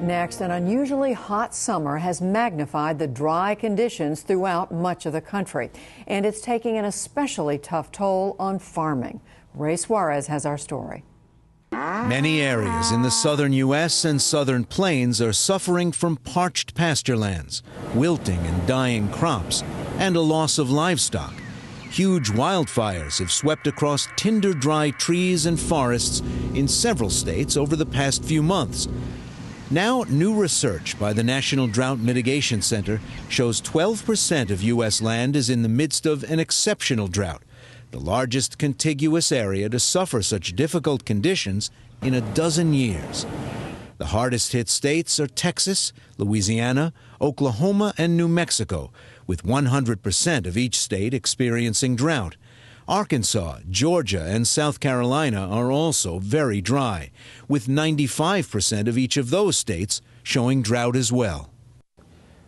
Next, an unusually hot summer has magnified the dry conditions throughout much of the country, and it's taking an especially tough toll on farming. Ray Suarez has our story. Many areas in the southern U.S. and southern plains are suffering from parched pasturelands, wilting and dying crops, and a loss of livestock. Huge wildfires have swept across tinder-dry trees and forests in several states over the past few months. Now, new research by the National Drought Mitigation Center shows 12% of U.S. land is in the midst of an exceptional drought, the largest contiguous area to suffer such difficult conditions in a dozen years. The hardest hit states are Texas, Louisiana, Oklahoma, and New Mexico, with 100% of each state experiencing drought. Arkansas, Georgia, and South Carolina are also very dry, with 95% of each of those states showing drought as well.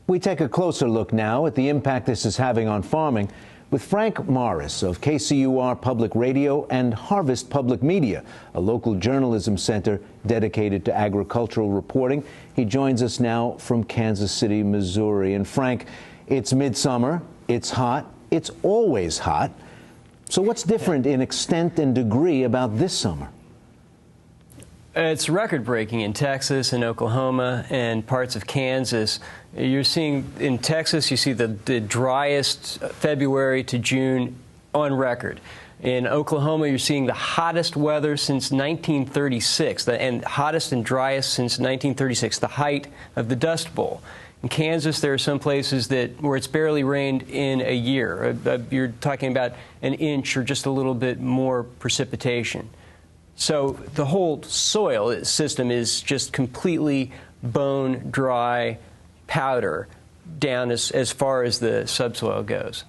We take a closer look now at the impact this is having on farming with Frank Morris of KCUR Public Radio and Harvest Public Media, a local journalism center dedicated to agricultural reporting. He joins us now from Kansas City, Missouri. And Frank, it's midsummer, it's hot, it's always hot. So what's different in extent and degree about this summer? It's record-breaking in Texas and Oklahoma and parts of Kansas. You're seeing, in Texas, you see the driest February to June on record. In Oklahoma, you're seeing the hottest weather since 1936, and hottest and driest since 1936, the height of the Dust Bowl. In Kansas, there are some places where it's barely rained in a year. You're talking about an inch or just a little bit more precipitation. So the whole soil system is just completely bone dry powder down as far as the subsoil goes.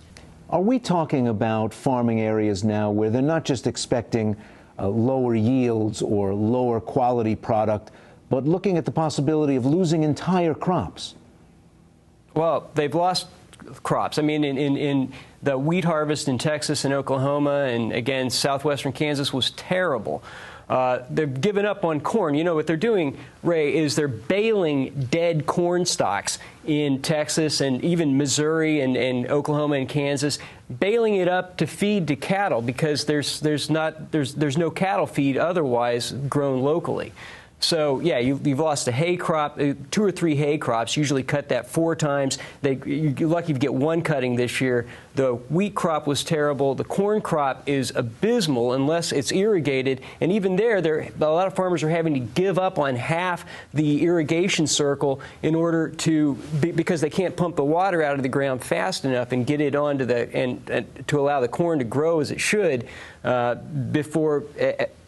Are we talking about farming areas now where they're not just expecting lower yields or lower quality product, but looking at the possibility of losing entire crops? Well, they've lost crops. I mean, in the wheat harvest in Texas and Oklahoma, and again, southwestern Kansas was terrible. They've given up on corn. You know what they're doing, Ray, is they're baling dead corn stalks in Texas and even Missouri and Oklahoma and Kansas, baling it up to feed to cattle because there's no cattle feed otherwise grown locally. So, yeah, you've lost a hay crop, 2 or 3 hay crops. Usually cut that 4 times. You're lucky to get 1 cutting this year. The wheat crop was terrible. The corn crop is abysmal unless it's irrigated. And even there, a lot of farmers are having to give up on half the irrigation circle in order because they can't pump the water out of the ground fast enough and get it onto and to allow the corn to grow as it should before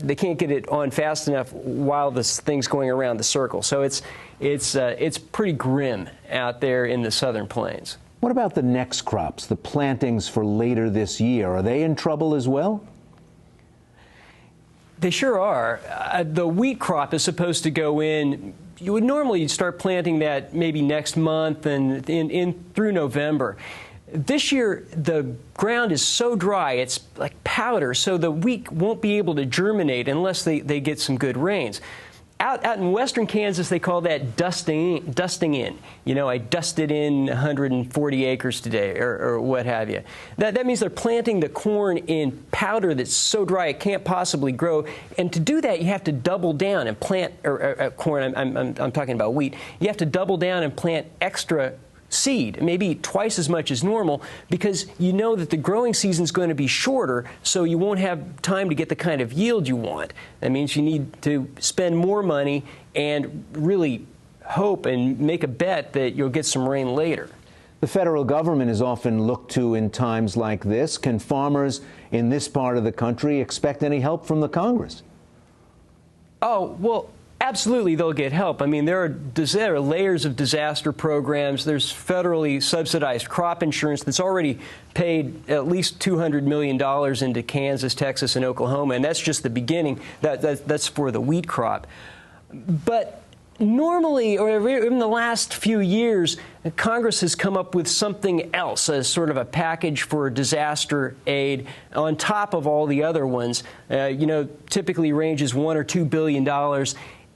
they can't get it on fast enough while this thing's going around the circle. So it's pretty grim out there in the southern plains. What about the next crops, the plantings for later this year? Are they in trouble as well? They sure are. The wheat crop is supposed to go in. You would normally start planting that maybe next month and through November. This year, the ground is so dry, it's like powder, so the wheat won't be able to germinate unless they get some good rains. Out in western Kansas, they call that dusting in. You know, I dusted in 140 acres today, or what have you. That means they're planting the corn in powder that's so dry it can't possibly grow. And to do that, you have to double down and plant corn. I'm talking about wheat. You have to double down and plant extra seed, maybe twice as much as normal, because you know that the growing season is going to be shorter, so you won't have time to get the kind of yield you want. That means you need to spend more money and really hope and make a bet that you'll get some rain later. The federal government is often looked to in times like this. Can farmers in this part of the country expect any help from the Congress? Oh, well, absolutely, they'll get help. I mean, there are layers of disaster programs. There's federally subsidized crop insurance that's already paid at least $200 million into Kansas, Texas, and Oklahoma, and that's just the beginning. That's for the wheat crop. But normally, or in the last few years, Congress has come up with something else as sort of a package for disaster aid on top of all the other ones. Typically ranges $1 or $2 billion.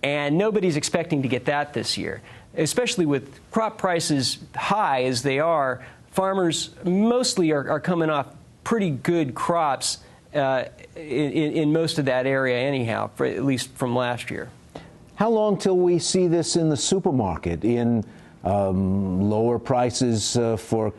and nobody's expecting to get that this year. Especially with crop prices high as they are, farmers mostly are coming off pretty good crops in most of that area anyhow, at least from last year. How long till we see this in the supermarket, in lower prices for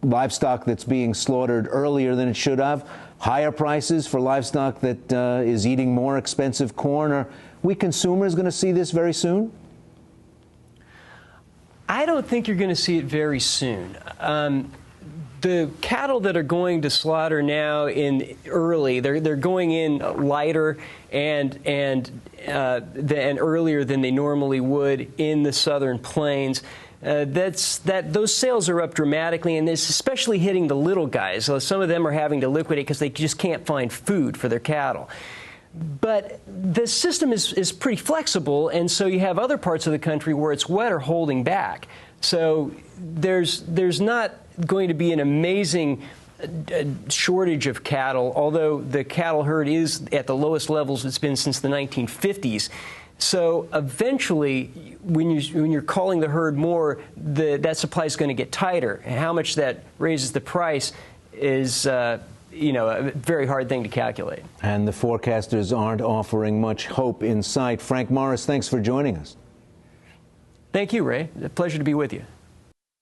livestock that's being slaughtered earlier than it should have, higher prices for livestock that is eating more expensive corn? Are we consumers going to see this very soon? I don't think you're going to see it very soon. The cattle that are going to slaughter now in early, they're going in lighter and earlier than they normally would in the southern plains. Those sales are up dramatically, and it's especially hitting the little guys. So some of them are having to liquidate because they just can't find food for their cattle. But the system is pretty flexible, and so you have other parts of the country where it's wetter holding back. So there's not going to be an amazing shortage of cattle, although the cattle herd is at the lowest levels it's been since the 1950s. So eventually, when you're calling the herd more, that supply is going to get tighter. And how much that raises the price is a very hard thing to calculate. And the forecasters aren't offering much hope in sight. Frank Morris, thanks for joining us. Thank you, Ray. A pleasure to be with you.